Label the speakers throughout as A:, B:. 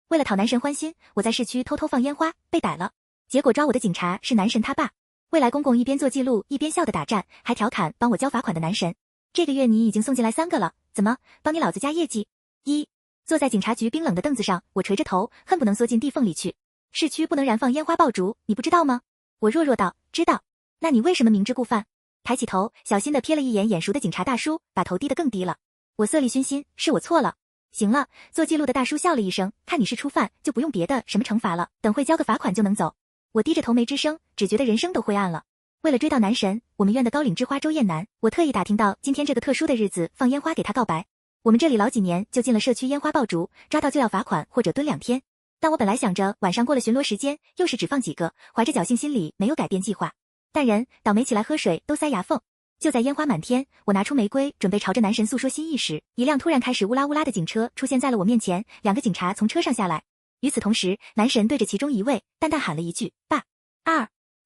A: 为了讨男神欢心，我在市区偷偷放烟花，被逮了。结果抓我的警察是男神他爸。未来公公一边做记录一边笑的打战，还调侃帮我交罚款的男神。这个月你已经送进来3个了，怎么帮你老子加业绩？坐在警察局冰冷的凳子上，我垂着头，恨不能缩进地缝里去。市区不能燃放烟花爆竹，你不知道吗？我弱弱道，知道。那你为什么明知故犯？抬起头，小心地瞥了一眼眼熟的警察大叔，把头低得更低了。我色厉熏心，是我错了。行了，做记录的大叔笑了一声，看你是初犯，就不用别的什么惩罚了，等会交个罚款就能走。我低着头没吱声，只觉得人生都灰暗了。为了追到男神，我们院的高岭之花周艳楠，我特意打听到今天这个特殊的日子放烟花给他告白。我们这里老几年就进了社区烟花爆竹，抓到就要罚款或者蹲2天。但我本来想着晚上过了巡逻时间，又是只放几个，怀着侥幸心理没有改变计划。但人倒霉起来喝水都塞牙缝。就在烟花满天，我拿出玫瑰准备朝着男神诉说心意时，一辆突然开始乌拉乌拉的警车出现在了我面前，2个警察从车上下来。与此同时，男神对着其中一位淡淡喊了一句爸。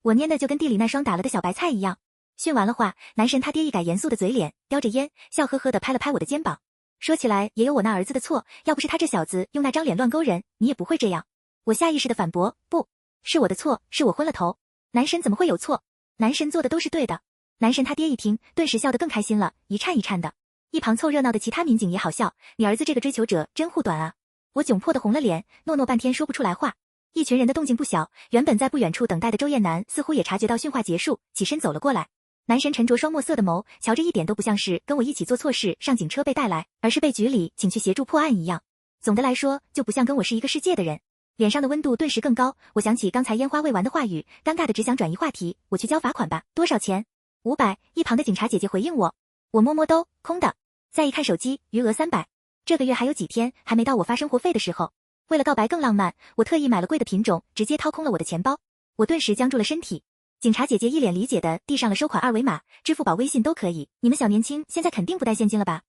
A: 我蔫的就跟地里那双打了的小白菜一样。训完了话，男神他爹一改严肃的嘴脸，叼着烟，笑呵呵地拍了拍我的肩膀。说起来也有我那儿子的错，要不是他这小子用那张脸乱勾人，你也不会这样。我下意识地反驳，不是我的错，是我昏了头。男神怎么会有错？男神做的都是对的。男神他爹一听，顿时笑得更开心了，一颤一颤的。一旁凑热闹的其他民警也好笑，你儿子这个追求者真护短啊。我窘迫地红了脸，诺诺半天说不出来话。一群人的动静不小，原本在不远处等待的周艳楠似乎也察觉到训话结束，起身走了过来。男神沉着双墨色的眸，瞧着一点都不像是跟我一起做错事上警车被带来，而是被局里请去协助破案一样。总的来说，就不像跟我是一个世界的人。脸上的温度顿时更高，我想起刚才烟花未完的话语，尴尬的只想转移话题，我去交罚款吧，多少钱？500。一旁的警察姐姐回应我，我摸摸兜，空的。再一看手机，余额300。这个月还有几天，还没到我发生活费的时候。为了告白更浪漫，我特意买了贵的品种，直接掏空了我的钱包。我顿时僵住了身体。警察姐姐一脸理解的递上了收款2维码，支付宝、微信都可以。你们小年轻现在肯定不带现金了吧？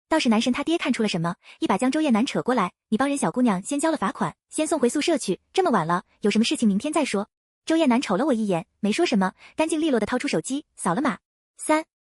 A: 倒是男神他爹看出了什么，一把将周艳楠扯过来，你帮人小姑娘先交了罚款，先送回宿舍去，这么晚了，有什么事情明天再说。周艳楠瞅了我一眼，没说什么，干净利落的掏出手机，扫了码。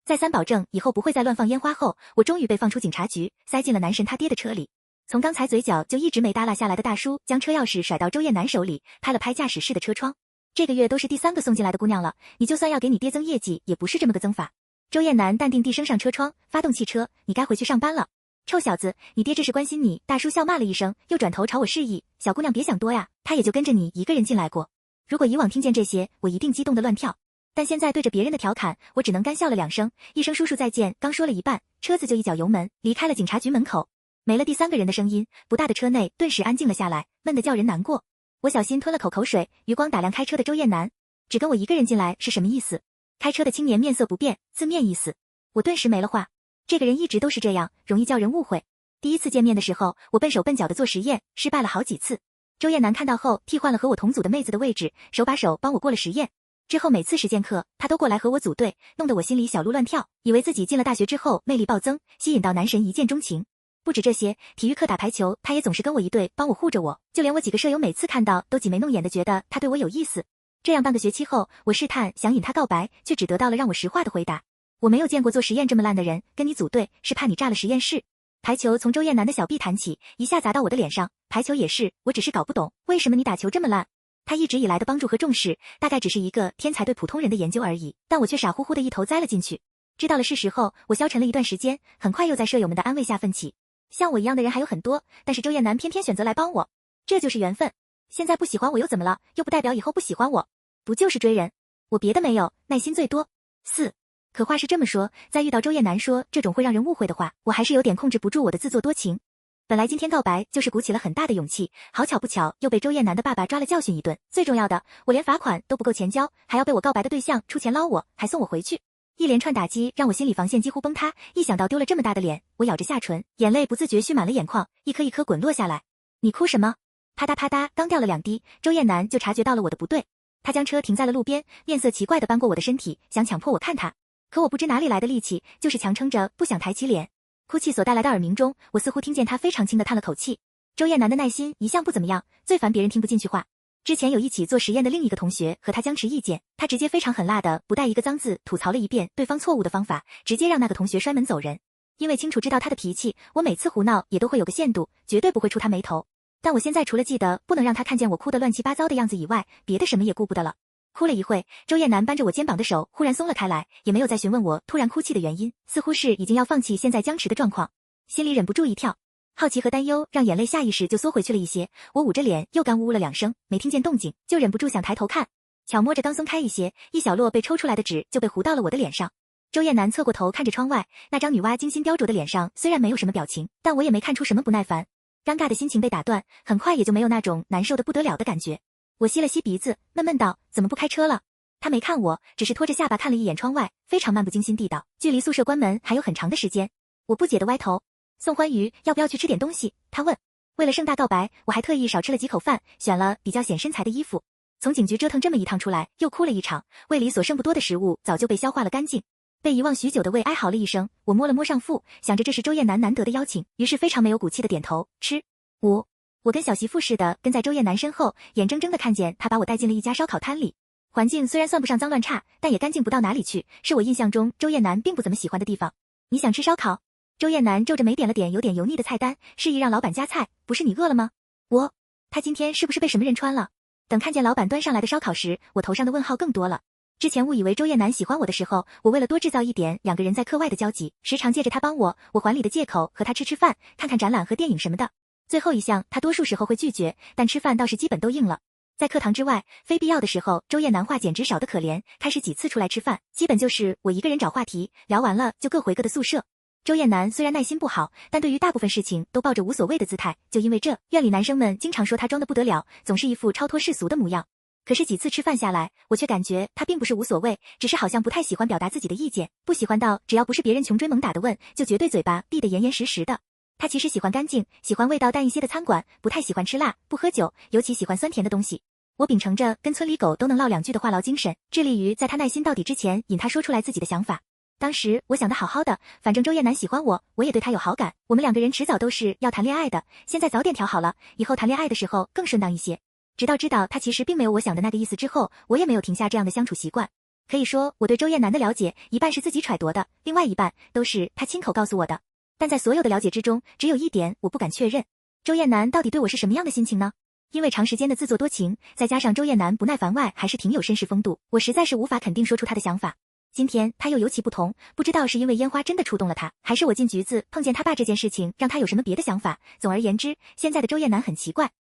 A: 再三保证以后不会再乱放烟花后，我终于被放出警察局，塞进了男神他爹的车里。从刚才嘴角就一直没耷拉下来的大叔，将车钥匙甩到周艳楠手里，拍了拍驾驶室的车窗。这个月都是第3个送进来的姑娘了，你就算要给你爹增业绩，也不是这么个增法。周艳楠淡定地升上车窗，发动汽车，你该回去上班了。臭小子，你爹这是关心你。大叔笑骂了一声，又转头朝我示意，小姑娘别想多呀，他也就跟着你一个人进来过。如果以往听见这些，我一定激动得乱跳。但现在对着别人的调侃，我只能干笑了2声，一声叔叔再见，刚说了一半，车子就一脚油门离开了警察局门口。没了第3个人的声音，不大的车内顿时安静了下来，闷得叫人难过。我小心吞了口水，余光打量开车的周艳楠，只跟我一个人进来是什么意思？开车的青年面色不变，字面意思。我顿时没了话。这个人一直都是这样，容易叫人误会。第1次见面的时候，我笨手笨脚的做实验，失败了好几次。周艳楠看到后，替换了和我同组的妹子的位置，手把手帮我过了实验。之后每次实践课，他都过来和我组队，弄得我心里小鹿乱跳，以为自己进了大学之后魅力暴增，吸引到男神一见钟情。不止这些，体育课打排球，他也总是跟我一队，帮我护着我，就连我几个舍友每次看到都挤眉弄眼的觉得他对我有意思。这样半个学期后，我试探想引他告白，却只得到了让我实话的回答。我没有见过做实验这么烂的人，跟你组队是怕你炸了实验室。排球从周艳楠的小臂弹起，一下砸到我的脸上。排球也是，我只是搞不懂，为什么你打球这么烂？他一直以来的帮助和重视，大概只是一个天才对普通人的研究而已，但我却傻乎乎的一头栽了进去。知道了事实后，我消沉了一段时间，很快又在舍友们的安慰下奋起。像我一样的人还有很多，但是周艳楠偏偏选择来帮我，这就是缘分。现在不喜欢我又怎么了？又不代表以后不喜欢我，不就是追人？我别的没有，耐心最多。可话是这么说，在遇到周艳楠说这种会让人误会的话，我还是有点控制不住我的自作多情。本来今天告白就是鼓起了很大的勇气，好巧不巧又被周艳楠的爸爸抓了教训一顿。最重要的，我连罚款都不够钱交，还要被我告白的对象出钱捞我，还送我回去。一连串打击让我心理防线几乎崩塌，一想到丢了这么大的脸，我咬着下唇，眼泪不自觉蓄满了眼眶，一颗一颗滚落下来。你哭什么？啪嗒啪嗒，刚掉了2滴，周艳楠就察觉到了我的不对，他将车停在了路边，面色奇怪地搬过我的身体，想强迫我看他。可我不知哪里来的力气，就是强撑着不想抬起脸。哭泣所带来的耳鸣中，我似乎听见他非常轻地叹了口气。周艳楠的耐心一向不怎么样，最烦别人听不进去话。之前有一起做实验的另一个同学和他僵持意见，他直接非常狠辣的不带一个脏字吐槽了一遍对方错误的方法，直接让那个同学摔门走人。因为清楚知道他的脾气，我每次胡闹也都会有个限度，绝对不会触他眉头。但我现在除了记得不能让他看见我哭得乱七八糟的样子以外，别的什么也顾不得了。哭了一会，周艳楠扳着我肩膀的手忽然松了开来，也没有再询问我突然哭泣的原因，似乎是已经要放弃现在僵持的状况。心里忍不住一跳，好奇和担忧让眼泪下意识就缩回去了一些。我捂着脸又干呜呜了2声，没听见动静，就忍不住想抬头看，巧摸着刚松开一些，一小摞被抽出来的纸就被糊到了我的脸上。周艳楠侧过头看着窗外，那张女娲精心雕琢的脸上虽然没有什么表情，但我也没看出什么不耐烦。尴尬的心情被打断，很快也就没有那种难受的不得了的感觉。我吸了吸鼻子，闷闷道：“怎么不开车了？”他没看我，只是拖着下巴看了一眼窗外，非常漫不经心地道：“距离宿舍关门还有很长的时间。”我不解地歪头。宋欢愉要不要去吃点东西？他问。为了盛大告白，我还特意少吃了几口饭，选了比较显身材的衣服。从警局折腾这么一趟出来，又哭了一场，胃里所剩不多的食物早就被消化了干净。被遗忘许久的胃哀嚎了一声，我摸了摸上腹，想着这是周艳楠难得的邀请，于是非常没有骨气的点头吃。我跟小媳妇似的跟在周艳楠身后，眼睁睁的看见她把我带进了一家烧烤摊里。环境虽然算不上脏乱差，但也干净不到哪里去，是我印象中周艳楠并不怎么喜欢的地方。你想吃烧烤？周艳楠皱着眉点了点有点油腻的菜单，示意让老板加菜。不是你饿了吗？他今天是不是被什么人穿了？等看见老板端上来的烧烤时，我头上的问号更多了。之前误以为周艳楠喜欢我的时候，我为了多制造一点2个人在课外的交集，时常借着他帮我还礼的借口和他吃饭，看看展览和电影什么的。最后一项他多数时候会拒绝，但吃饭倒是基本都应了。在课堂之外，非必要的时候，周艳楠话简直少得可怜，开始几次出来吃饭，基本就是我一个人找话题，聊完了就各回各的宿舍。周艳楠虽然耐心不好，但对于大部分事情都抱着无所谓的姿态，就因为这，院里男生们经常说他装得不得了，总是一副超脱世俗的模样。可是几次吃饭下来，我却感觉他并不是无所谓，只是好像不太喜欢表达自己的意见，不喜欢到只要不是别人穷追猛打的问，就绝对嘴巴闭得严严实实的。他其实喜欢干净，喜欢味道淡一些的餐馆，不太喜欢吃辣，不喝酒，尤其喜欢酸甜的东西。我秉承着跟村里狗都能唠2句的话痨精神，致力于在他耐心到底之前引他说出来自己的想法。当时我想的好好的，反正周艳楠喜欢我，我也对他有好感，我们2个人迟早都是要谈恋爱的，现在早点调好了，以后谈恋爱的时候更顺当一些。直到知道他其实并没有我想的那个意思之后，我也没有停下这样的相处习惯。可以说我对周艳楠的了解一半是自己揣度的，另外一半都是他亲口告诉我的。但在所有的了解之中，只有一点我不敢确认，周艳楠到底对我是什么样的心情呢？因为长时间的自作多情，再加上周艳楠不耐烦外还是挺有绅士风度，我实在是无法肯定说出他的想法。今天他又尤其不同，不知道是因为烟花真的触动了他，还是我进局子碰见他爸这件事情让他有什么别的想法。总而言之，现在的周艳楠很奇怪。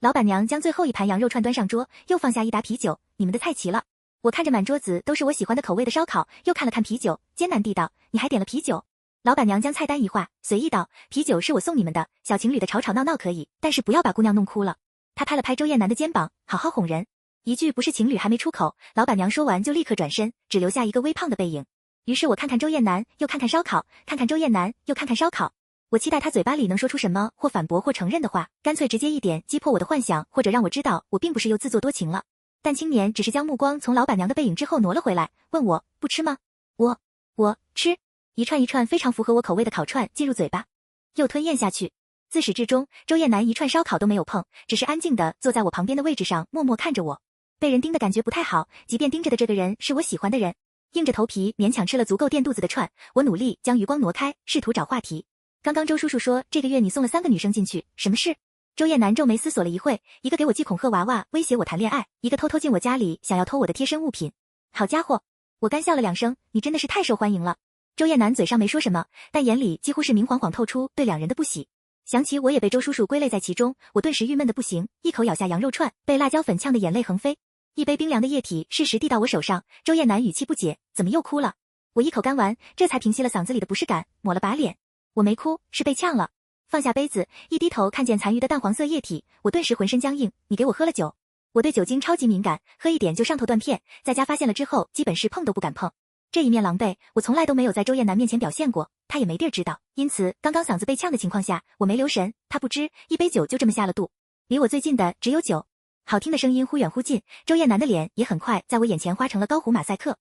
A: 老板娘将最后一盘羊肉串端上桌，又放下一打啤酒，你们的菜齐了。我看着满桌子都是我喜欢的口味的烧烤，又看了看啤酒，艰难地道，你还点了啤酒？老板娘将菜单一划，随意道，啤酒是我送你们的，小情侣的吵吵闹闹可以，但是不要把姑娘弄哭了。她拍了拍周艳楠的肩膀，好好哄人。一句不是情侣还没出口，老板娘说完就立刻转身，只留下一个微胖的背影。于是我看看周艳楠，又看看烧烤，看看周艳楠，又看看烧烤。我期待他嘴巴里能说出什么或反驳或承认的话，干脆直接一点击破我的幻想，或者让我知道我并不是又自作多情了。但青年只是将目光从老板娘的背影之后挪了回来，问我不吃吗？我吃。一串一串非常符合我口味的烤串进入嘴巴，又吞咽下去。自始至终，周艳楠一串烧烤都没有碰，只是安静地坐在我旁边的位置上，默默看着我。被人盯的感觉不太好，即便盯着的这个人是我喜欢的人。硬着头皮勉强吃了足够垫肚子的串，我努力将余光挪开，试图找话题。刚刚周叔叔说这个月你送了3个女生进去，什么事？周艳楠皱眉思索了一会，一个给我寄恐吓娃娃威胁我谈恋爱，一个偷偷进我家里想要偷我的贴身物品。好家伙，我干笑了2声，你真的是太受欢迎了。周艳楠嘴上没说什么，但眼里几乎是明晃晃透出对2人的不喜。想起我也被周叔叔归类在其中，我顿时郁闷的不行，一口咬下羊肉串，被辣椒粉呛得眼泪横飞。一杯冰凉的液体适时递到我手上，周艳楠语气不解，怎么又哭了？我一口干完，这才平息了嗓子里的不适感，抹了把脸。我没哭，是被呛了。放下杯子，一低头看见残余的淡黄色液体，我顿时浑身僵硬。你给我喝了酒？我对酒精超级敏感，喝一点就上头断片，在家发现了之后，基本是碰都不敢碰。这一面狼狈，我从来都没有在周艳楠面前表现过，她也没地儿知道。因此，刚刚嗓子被呛的情况下，我没留神，她不知，一杯酒就这么下了肚。离我最近的只有酒，好听的声音忽远忽近，周艳楠的脸也很快在我眼前画成了高弧马赛克。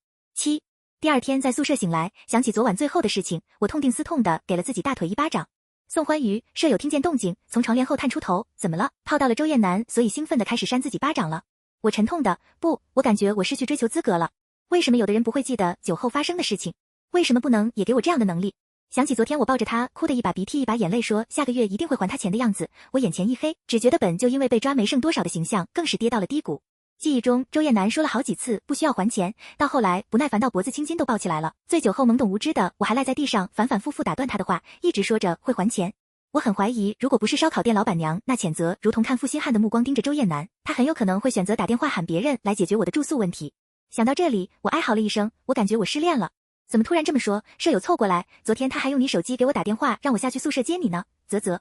A: 第二天在宿舍醒来，想起昨晚最后的事情，我痛定思痛的给了自己大腿一巴掌。宋欢愉舍友听见动静，从床帘后探出头，怎么了？泡到了周艳楠，所以兴奋的开始扇自己巴掌了。我沉痛的，不，我感觉我失去追求资格了。为什么有的人不会记得酒后发生的事情？为什么不能也给我这样的能力？想起昨天我抱着他哭得一把鼻涕一把眼泪说下个月一定会还他钱的样子，我眼前一黑，只觉得本就因为被抓没剩多少的形象更是跌到了低谷。记忆中，周艳楠说了好几次不需要还钱，到后来不耐烦到脖子青筋都抱起来了。醉酒后懵懂无知的我还赖在地上反反复复打断他的话，一直说着会还钱。我很怀疑，如果不是烧烤店老板娘那谴责如同看负心汉的目光盯着周艳楠，他很有可能会选择打电话喊别人来解决我的住宿问题。想到这里，我哀嚎了一声，我感觉我失恋了。怎么突然这么说？舍友凑过来，昨天他还用你手机给我打电话，让我下去宿舍接你呢。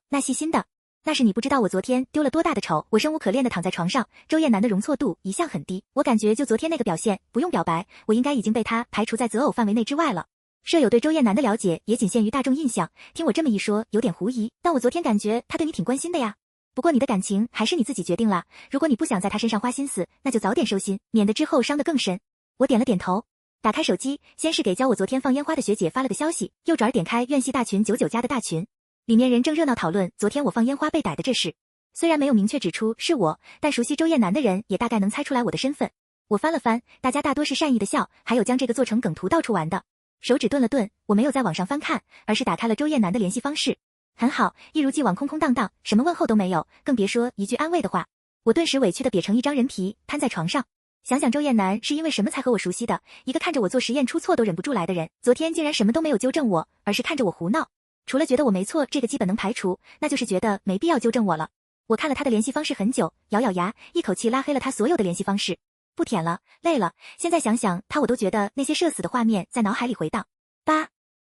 A: 那细心的。那是你不知道我昨天丢了多大的丑。我生无可恋的躺在床上，周艳楠的容错度一向很低，我感觉就昨天那个表现，不用表白，我应该已经被他排除在择偶范围内之外了。舍友对周艳楠的了解也仅限于大众印象，听我这么一说，有点狐疑。但我昨天感觉他对你挺关心的呀。不过你的感情还是你自己决定啦，如果你不想在他身上花心思，那就早点收心，免得之后伤得更深。我点了点头，打开手机，先是给教我昨天放烟花的学姐发了个消息，右转点开院系大群99加的大群，里面人正热闹讨论昨天我放烟花被逮的这事。虽然没有明确指出是我，但熟悉周艳楠的人也大概能猜出来我的身份。我翻了翻，大家大多是善意的笑，还有将这个做成梗图到处玩的。手指顿了顿，我没有在网上翻看，而是打开了周艳楠的联系方式。很好，一如既往空空荡荡，什么问候都没有，更别说一句安慰的话。我顿时委屈的瘪成一张人皮，瘫在床上。想想周艳楠是因为什么才和我熟悉的，一个看着我做实验出错都忍不住来的人，昨天竟然什么都没有纠正我，而是看着我胡闹。除了觉得我没错，这个基本能排除，那就是觉得没必要纠正我了。我看了他的联系方式很久，咬咬牙，一口气拉黑了他所有的联系方式。不舔了，累了。现在想想他，我都觉得那些社死的画面在脑海里回荡。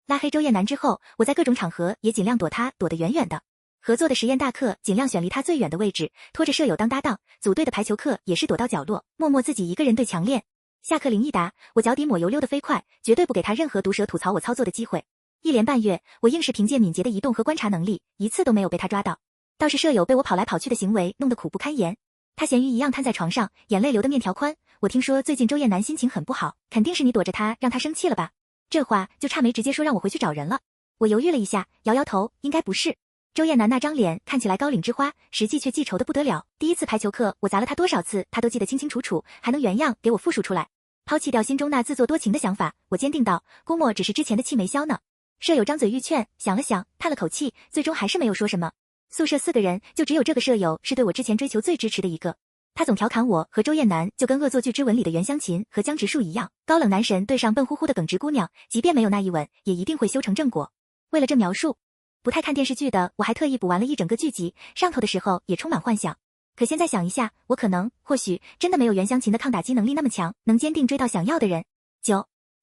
A: 拉黑周艳楠之后，我在各种场合也尽量躲他，躲得远远的。合作的实验大课尽量选离他最远的位置，拖着舍友当搭档，组队的排球课也是躲到角落，默默自己一个人对墙练。下课铃一打，我脚底抹油溜得飞快，绝对不给他任何毒舌吐槽我操作的机会。1连半月，我硬是凭借敏捷的移动和观察能力，一次都没有被他抓到。倒是舍友被我跑来跑去的行为弄得苦不堪言，他咸鱼一样瘫在床上，眼泪流得面条宽。我听说最近周艳楠心情很不好，肯定是你躲着他，让他生气了吧？这话就差没直接说让我回去找人了。我犹豫了一下，摇摇头，应该不是。周艳楠那张脸看起来高岭之花，实际却记仇的不得了。第一次排球课，我砸了他多少次，他都记得清清楚楚，还能原样给我复述出来。抛弃掉心中那自作多情的想法，我坚定道，估摸只是之前的气没消呢。舍友张嘴欲劝，想了想，叹了口气，最终还是没有说什么。宿舍4个人，就只有这个舍友是对我之前追求最支持的一个。他总调侃我和周艳楠就跟恶作剧之吻里的袁湘琴和江直树一样，高冷男神对上笨乎乎的耿直姑娘，即便没有那一吻，也一定会修成正果。为了这描述，不太看电视剧的我还特意补完了一整个剧集，上头的时候也充满幻想。可现在想一下，我或许真的没有袁湘琴的抗打击能力那么强，能坚定追到想要的人。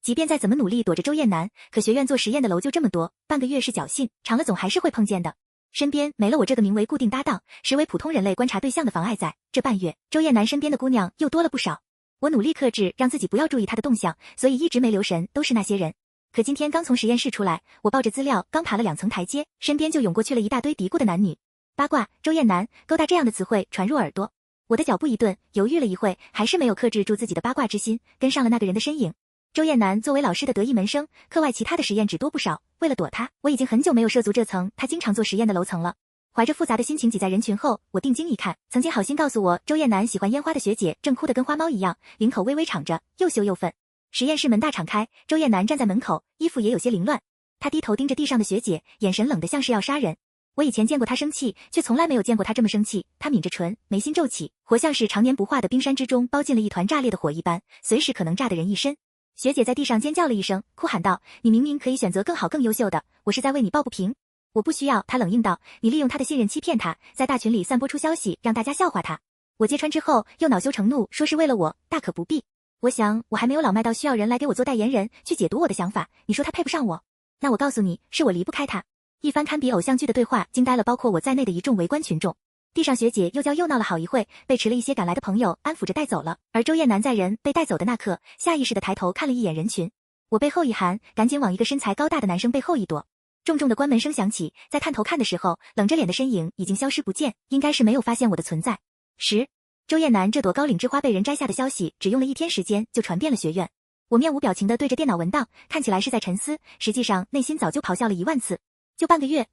A: 即便再怎么努力躲着周艳楠，可学院做实验的楼就这么多，半个月是侥幸，长了总还是会碰见的。身边没了我这个名为固定搭档，实为普通人类观察对象的妨碍在，这半月，周艳楠身边的姑娘又多了不少。我努力克制，让自己不要注意她的动向，所以一直没留神，都是那些人。可今天刚从实验室出来，我抱着资料刚爬了2层台阶，身边就涌过去了一大堆嘀咕的男女。八卦、周艳楠、勾搭这样的词汇传入耳朵，我的脚步一顿，犹豫了一会，还是没有克制住自己的八卦之心，跟上了那个人的身影。周艳楠作为老师的得意门生，课外其他的实验只多不少。为了躲他，我已经很久没有涉足这层他经常做实验的楼层了。怀着复杂的心情挤在人群后，我定睛一看，曾经好心告诉我周艳楠喜欢烟花的学姐正哭得跟花猫一样，领口微微敞着，又羞又愤。实验室门大敞开，周艳楠站在门口，衣服也有些凌乱。她低头盯着地上的学姐，眼神冷得像是要杀人。我以前见过她生气，却从来没有见过她这么生气。她抿着唇，眉心皱起，活像是常年不化的冰山之中包进了一团炸裂的火一般，随时可能炸得人一身。学姐在地上尖叫了一声，哭喊道，你明明可以选择更好更优秀的，我是在为你抱不平。我不需要，她冷硬道，你利用她的信任欺骗她，在大群里散播出消息，让大家笑话她。我揭穿之后又恼羞成怒，说是为了我，大可不必。我想我还没有老迈到需要人来给我做代言人，去解读我的想法，你说她配不上我？那我告诉你，是我离不开她。一番堪比偶像剧的对话惊呆了包括我在内的一众围观群众。地上学姐又叫又闹了好一会，被迟了一些赶来的朋友安抚着带走了，而周艳楠在人被带走的那刻，下意识地抬头看了一眼人群。我背后一寒，赶紧往一个身材高大的男生背后一躲。重重的关门声响起，在探头看的时候，冷着脸的身影已经消失不见，应该是没有发现我的存在。周艳楠这朵高岭之花被人摘下的消息，只用了1天时间就传遍了学院。我面无表情地对着电脑文档，看起来是在沉思，实际上内心早就咆哮了1万次。就半个月，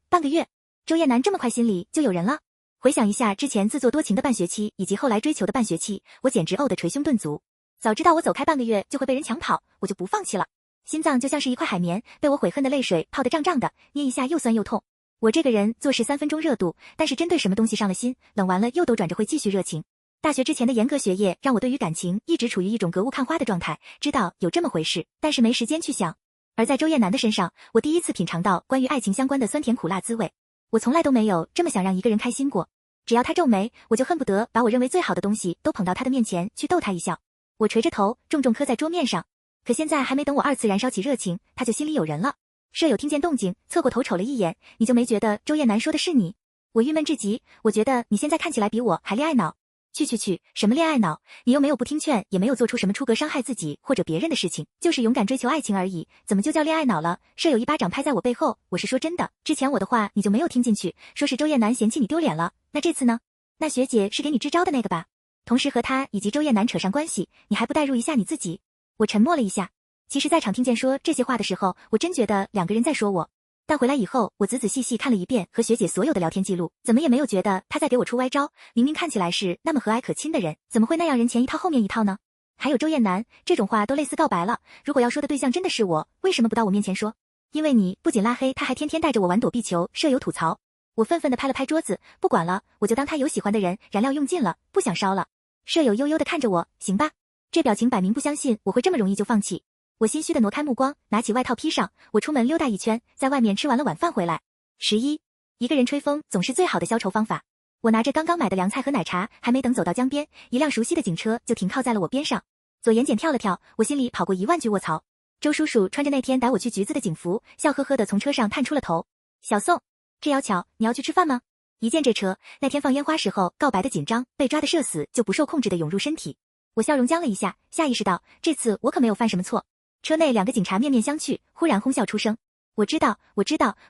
A: 周艳楠这么快心里就有人了？回想一下之前自作多情的半学期，以及后来追求的半学期，我简直呕得捶胸顿足。早知道我走开半个月就会被人抢跑，我就不放弃了。心脏就像是一块海绵，被我悔恨的泪水泡得胀胀的，捏一下又酸又痛。我这个人做事3分钟热度，但是针对什么东西上了心，冷完了又兜转着会继续热情。大学之前的严格学业让我对于感情一直处于一种隔雾看花的状态，知道有这么回事，但是没时间去想。而在周艳楠的身上，我第一次品尝到关于爱情相关的酸甜苦辣滋味。我从来都没有这么想让一个人开心过。只要他皱眉，我就恨不得把我认为最好的东西都捧到他的面前去逗他一笑。我垂着头，重重磕在桌面上。可现在还没等我2次燃烧起热情，他就心里有人了。舍友听见动静，侧过头瞅了一眼，你就没觉得周艳楠说的是你？我郁闷至极，我觉得你现在看起来比我还恋爱脑。去，什么恋爱脑？你又没有不听劝，也没有做出什么出格伤害自己或者别人的事情，就是勇敢追求爱情而已，怎么就叫恋爱脑了？舍友一巴掌拍在我背后，我是说真的，之前我的话你就没有听进去，说是周艳楠嫌弃你丢脸了，那这次呢？那学姐是给你支招的那个吧？同时和她以及周艳楠扯上关系，你还不代入一下你自己？我沉默了一下，其实在场听见说这些话的时候，我真觉得2个人在说我。但回来以后，我仔仔细细看了一遍和学姐所有的聊天记录，怎么也没有觉得她在给我出歪招。明明看起来是那么和蔼可亲的人，怎么会那样人前一套后面一套呢？还有周艳楠，这种话都类似告白了。如果要说的对象真的是我，为什么不到我面前说？因为你不仅拉黑他，还天天带着我玩躲避球。舍友吐槽。我愤愤地拍了拍桌子，不管了，我就当他有喜欢的人，燃料用尽了，不想烧了。舍友悠悠地看着我，行吧？这表情摆明不相信我会这么容易就放弃。我心虚的挪开目光，拿起外套披上，我出门溜达一圈，在外面吃完了晚饭回来。11，一个人吹风总是最好的消愁方法。我拿着刚刚买的凉菜和奶茶，还没等走到江边，一辆熟悉的警车就停靠在了我边上。左眼睑跳了跳，我心里跑过10000句卧槽。周叔叔穿着那天逮我去局子的警服，笑呵呵地从车上探出了头。小宋，这要巧，你要去吃饭吗？一见这车，那天放烟花时候告白的紧张，被抓的社死就不受控制地涌入身体。我笑容僵了一下，下意识道，这次我可没有犯什么错。车内2个警察面面相觑，忽然哄笑出声。我知道，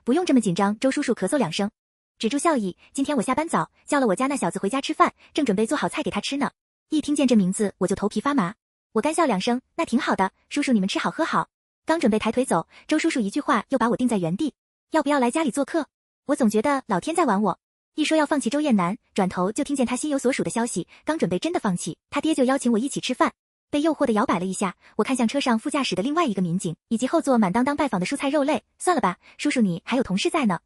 A: 不用这么紧张。周叔叔咳嗽2声，止住笑意。今天我下班早，叫了我家那小子回家吃饭，正准备做好菜给他吃呢。一听见这名字，我就头皮发麻。我干笑2声，那挺好的，叔叔你们吃好喝好。刚准备抬腿走，周叔叔一句话又把我定在原地。要不要来家里做客？我总觉得老天在玩我。一说要放弃周艳楠，转头就听见他心有所属的消息，刚准备真的放弃，他爹就邀请我一起吃饭。被诱惑的摇摆了一下，我看向车上副驾驶的另外一个民警，以及后座满当当拜访的蔬菜肉类。算了吧，叔叔你还有同事在呢。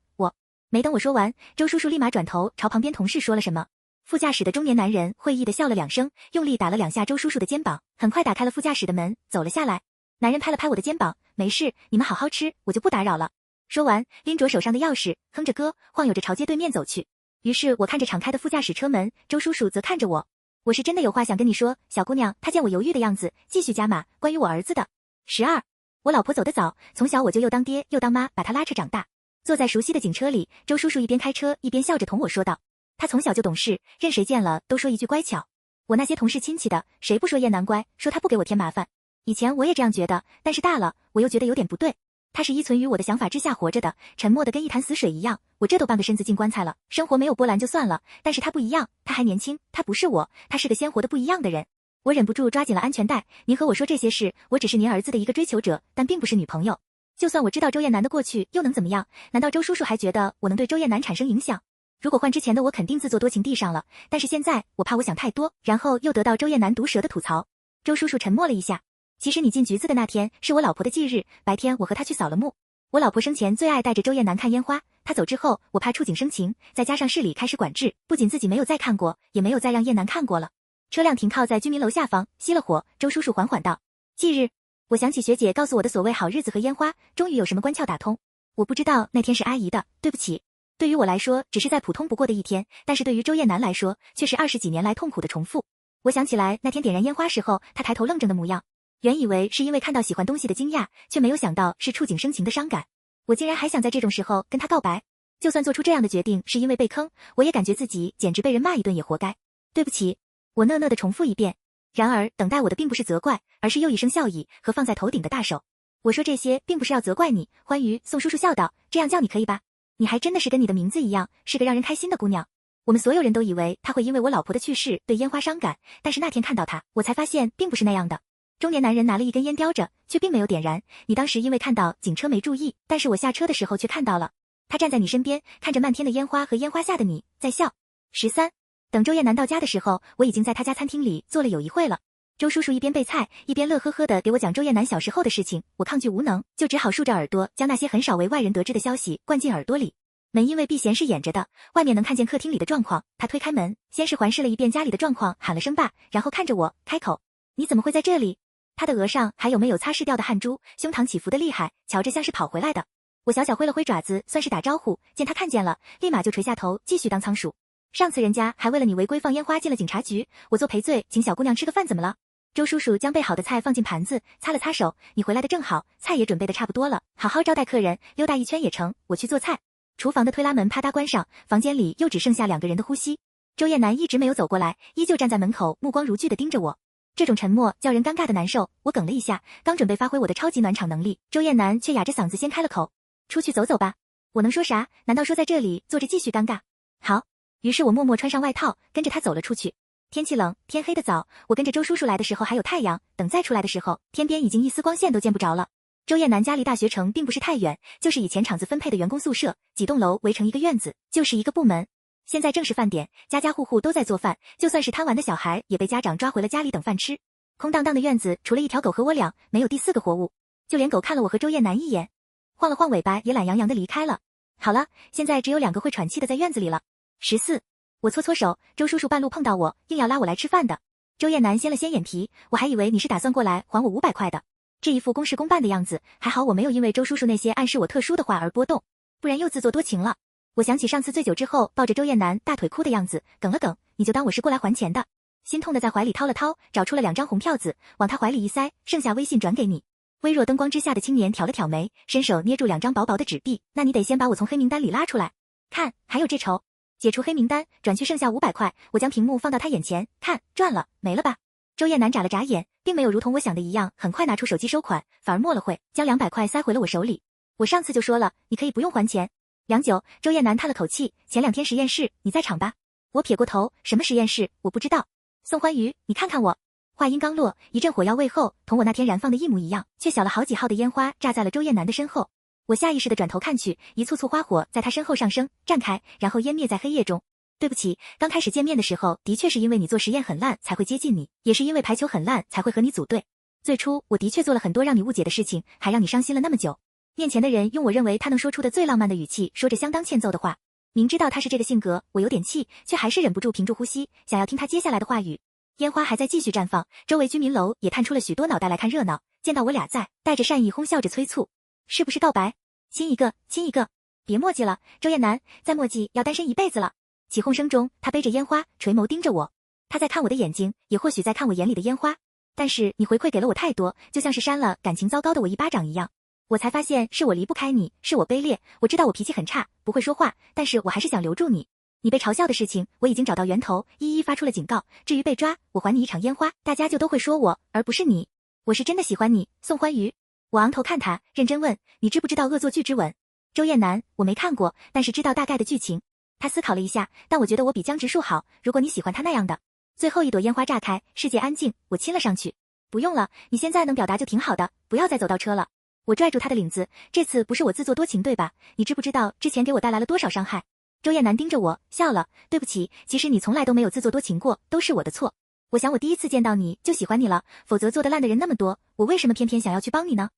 A: 没等我说完，周叔叔立马转头朝旁边同事说了什么。副驾驶的中年男人会意的笑了2声，用力打了2下周叔叔的肩膀，很快打开了副驾驶的门，走了下来。男人拍了拍我的肩膀，没事，你们好好吃，我就不打扰了。说完，拎着手上的钥匙，哼着歌，晃悠着朝街对面走去。于是我看着敞开的副驾驶车门，周叔叔则看着我。我是真的有话想跟你说，小姑娘。她见我犹豫的样子，继续加码，关于我儿子的。12，我老婆走得早，从小我就又当爹又当妈，把她拉扯长大。坐在熟悉的警车里，周叔叔一边开车一边笑着同我说道，他从小就懂事，任谁见了都说一句乖巧。我那些同事亲戚的，谁不说艳楠乖，说他不给我添麻烦。以前我也这样觉得，但是大了，我又觉得有点不对。他是依存于我的想法之下活着的，沉默的跟一潭死水一样，我这都半个身子进棺材了，生活没有波澜就算了，但是他不一样，他还年轻，他不是我，他是个鲜活的不一样的人。我忍不住抓紧了安全带，您和我说这些事，我只是您儿子的一个追求者，但并不是女朋友。就算我知道周艳楠的过去，又能怎么样？难道周叔叔还觉得我能对周艳楠产生影响？如果换之前的我，肯定自作多情地上了，但是现在我怕我想太多，然后又得到周艳楠毒舌的吐槽。周叔叔沉默了一下，其实你进局子的那天是我老婆的忌日，白天我和她去扫了墓。我老婆生前最爱带着周艳楠看烟花，她走之后，我怕触景生情，再加上市里开始管制，不仅自己没有再看过，也没有再让艳楠看过了。车辆停靠在居民楼下方，熄了火，周叔叔缓缓道：忌日。我想起学姐告诉我的所谓好日子和烟花，终于有什么关窍打通。我不知道那天是阿姨的，对不起。对于我来说，只是再普通不过的一天，但是对于周艳楠来说，却是20几年来痛苦的重复。我想起来那天点燃烟花时候，她抬头愣怔的模样，原以为是因为看到喜欢东西的惊讶，却没有想到是触景生情的伤感。我竟然还想在这种时候跟她告白，就算做出这样的决定是因为被坑，我也感觉自己简直被人骂一顿也活该。对不起，我讷讷地重复一遍。然而等待我的并不是责怪，而是又一声笑意和放在头顶的大手。我说这些并不是要责怪你，欢愉。宋叔叔笑道，这样叫你可以吧？你还真的是跟你的名字一样，是个让人开心的姑娘。我们所有人都以为她会因为我老婆的去世对烟花伤感，但是那天看到她，我才发现并不是那样的。中年男人拿了一根烟叼着，却并没有点燃。你当时因为看到警车没注意，但是我下车的时候却看到了。他站在你身边，看着漫天的烟花和烟花下的你，在笑。13，等周艳楠到家的时候，我已经在他家餐厅里坐了有一会了。周叔叔一边备菜，一边乐呵呵地给我讲周艳楠小时候的事情，我抗拒无能，就只好竖着耳朵，将那些很少为外人得知的消息灌进耳朵里。门因为避嫌是掩着的，外面能看见客厅里的状况。他推开门，先是环视了一遍家里的状况，喊了声爸，然后看着我，开口：“你怎么会在这里？”他的额上还有没有擦拭掉的汗珠，胸膛起伏的厉害，瞧着像是跑回来的。我小小挥了挥爪子，算是打招呼，见他看见了，立马就垂下头，继续当仓鼠。上次人家还为了你违规放烟花进了警察局，我做赔罪，请小姑娘吃个饭怎么了？周叔叔将备好的菜放进盘子，擦了擦手，你回来的正好，菜也准备的差不多了，好好招待客人，溜达一圈也成，我去做菜。厨房的推拉门啪嗒关上，房间里又只剩下2个人的呼吸。周艳楠一直没有走过来，依旧站在门口，目光如炬地盯着我。这种沉默叫人尴尬的难受，我哽了一下，刚准备发挥我的超级暖场能力，周艳楠却哑着嗓子先开了口：“出去走走吧。”我能说啥？难道说在这里坐着继续尴尬？好，于是我默默穿上外套，跟着他走了出去。天气冷，天黑得早，我跟着周叔叔来的时候还有太阳，等再出来的时候，天边已经一丝光线都见不着了。周艳楠家离大学城并不是太远，就是以前厂子分配的员工宿舍，几栋楼围成一个院子，就是一个部门。现在正是饭点，家家户户都在做饭，就算是贪玩的小孩也被家长抓回了家里等饭吃。空荡荡的院子，除了一条狗和我俩，没有第4个活物，就连狗看了我和周艳楠一眼，晃了晃尾巴，也懒洋洋地离开了。好了，现在只有2个会喘气的在院子里了。14。我搓搓手，周叔叔半路碰到我，硬要拉我来吃饭的。周艳楠掀了掀眼皮，我还以为你是打算过来还我500块的。这一副公事公办的样子，还好我没有因为周叔叔那些暗示我特殊的话而波动，不然又自作多情了。我想起上次醉酒之后抱着周艳楠大腿哭的样子，哽了哽，你就当我是过来还钱的。心痛的在怀里掏了掏，找出了2张红票子，往他怀里一塞，剩下微信转给你。微弱灯光之下的青年挑了挑眉，伸手捏住2张薄薄的纸币，那你得先把我从黑名单里拉出来。看，还有这筹。解除黑名单，转去剩下500块，我将屏幕放到他眼前，看，赚了，没了吧？周艳楠眨了眨眼，并没有如同我想的一样，很快拿出手机收款，反而默了会，将200块塞回了我手里。我上次就说了，你可以不用还钱。良久，周艳楠叹了口气，前2天实验室，你在场吧？我撇过头，什么实验室？我不知道。宋欢愉，你看看我。话音刚落，一阵火药味后，同我那天燃放的一模一样，却小了好几号的烟花炸在了周艳楠的身后。我下意识地转头看去，一簇簇花火在他身后上升、绽开，然后湮灭在黑夜中。对不起，刚开始见面的时候，的确是因为你做实验很烂才会接近你，也是因为排球很烂才会和你组队。最初我的确做了很多让你误解的事情，还让你伤心了那么久。面前的人用我认为他能说出的最浪漫的语气，说着相当欠揍的话。明知道他是这个性格，我有点气，却还是忍不住屏住呼吸，想要听他接下来的话语。烟花还在继续绽放，周围居民楼也探出了许多脑袋来看热闹，见到我俩在，带着善意哄笑着催促。是不是告白？亲一个，亲一个，别墨迹了，周艳楠，再墨迹要单身一辈子了。起哄声中，他背着烟花，垂眸盯着我。他在看我的眼睛，也或许在看我眼里的烟花。但是你回馈给了我太多，就像是扇了感情糟糕的我一巴掌一样。我才发现是我离不开你，是我卑劣。我知道我脾气很差，不会说话，但是我还是想留住你。你被嘲笑的事情，我已经找到源头，一一发出了警告。至于被抓，我还你一场烟花，大家就都会说我，而不是你。我是真的喜欢你，宋欢愉。我昂头看他，认真问，你知不知道恶作剧之吻？周艳楠，我没看过，但是知道大概的剧情。他思考了一下，但我觉得我比江直树好，如果你喜欢他那样的。最后一朵烟花炸开，世界安静，我亲了上去。不用了，你现在能表达就挺好的，不要再走倒车了。我拽住他的领子，这次不是我自作多情对吧？你知不知道之前给我带来了多少伤害？周艳楠盯着我，笑了，对不起，其实你从来都没有自作多情过，都是我的错。我想我第一次见到你就喜欢你了，否则做得烂的人那么多，我为什么偏偏想要去帮你呢？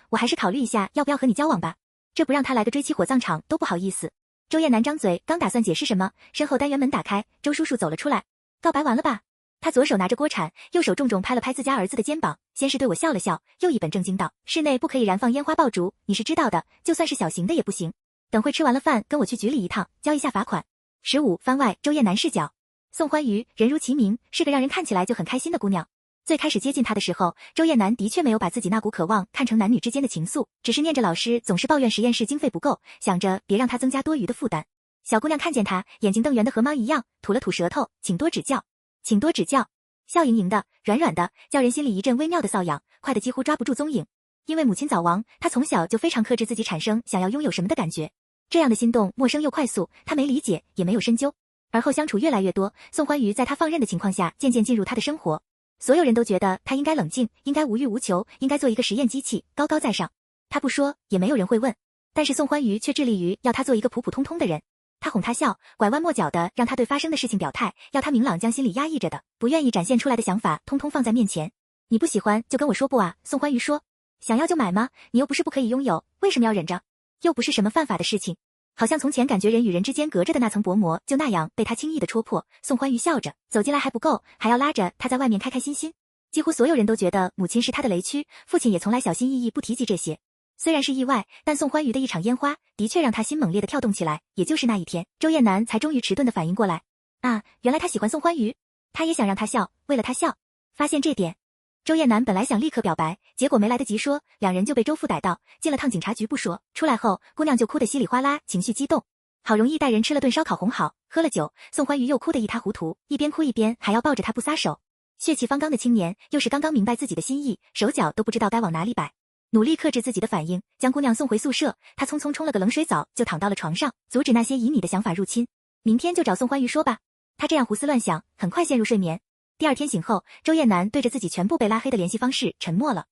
A: 我还是考虑一下要不要和你交往吧，这不让他来个追妻火葬场都不好意思。周艳楠张嘴刚打算解释什么，身后单元门打开，周叔叔走了出来。告白完了吧？他左手拿着锅铲，右手重重拍了拍自家儿子的肩膀，先是对我笑了笑，又一本正经道，室内不可以燃放烟花爆竹，你是知道的，就算是小型的也不行。等会吃完了饭跟我去局里一趟，交一下罚款。15番外周艳楠视角。宋欢愉人如其名，是个让人看起来就很开心的姑娘。最开始接近她的时候，周艳楠的确没有把自己那股渴望看成男女之间的情愫，只是念着老师总是抱怨实验室经费不够，想着别让她增加多余的负担。小姑娘看见她，眼睛瞪圆的和猫一样，吐了吐舌头，请多指教，请多指教。笑盈盈的，软软的，叫人心里一阵微妙的瘙痒，快得几乎抓不住踪影。因为母亲早亡，她从小就非常克制自己产生想要拥有什么的感觉。这样的心动陌生又快速，她没理解，也没有深究。而后相处越来越多，宋欢愉在她放任的情况下，渐渐进入她的生活。所有人都觉得她应该冷静，应该无欲无求，应该做一个实验机器，高高在上。她不说，也没有人会问。但是宋欢愉却致力于要她做一个普普通通的人。他哄她笑，拐弯抹角的让她对发生的事情表态，要她明朗将心里压抑着的、不愿意展现出来的想法通通放在面前。你不喜欢就跟我说不啊，宋欢愉说。想要就买吗？你又不是不可以拥有，为什么要忍着？又不是什么犯法的事情。好像从前感觉人与人之间隔着的那层薄膜就那样被他轻易的戳破。宋欢愉笑着走进来还不够，还要拉着他在外面开开心心。几乎所有人都觉得母亲是他的雷区，父亲也从来小心翼翼不提及这些。虽然是意外，但宋欢愉的一场烟花的确让他心猛烈的跳动起来。也就是那一天，周艳楠才终于迟钝的反应过来，啊，原来他喜欢宋欢愉，他也想让他笑，为了他笑。发现这点，周艳楠本来想立刻表白，结果没来得及说，两人就被周父逮到，进了趟警察局不说，出来后姑娘就哭得稀里哗啦，情绪激动。好容易带人吃了顿烧烤哄好，喝了酒，宋欢愉又哭得一塌糊涂，一边哭一边还要抱着他不撒手。血气方刚的青年，又是刚刚明白自己的心意，手脚都不知道该往哪里摆，努力克制自己的反应，将姑娘送回宿舍。他匆匆冲了个冷水澡，就躺到了床上，阻止那些旖旎的想法入侵。明天就找宋欢愉说吧。他这样胡思乱想，很快陷入睡眠。第二天醒后，周艳楠对着自己全部被拉黑的联系方式沉默了。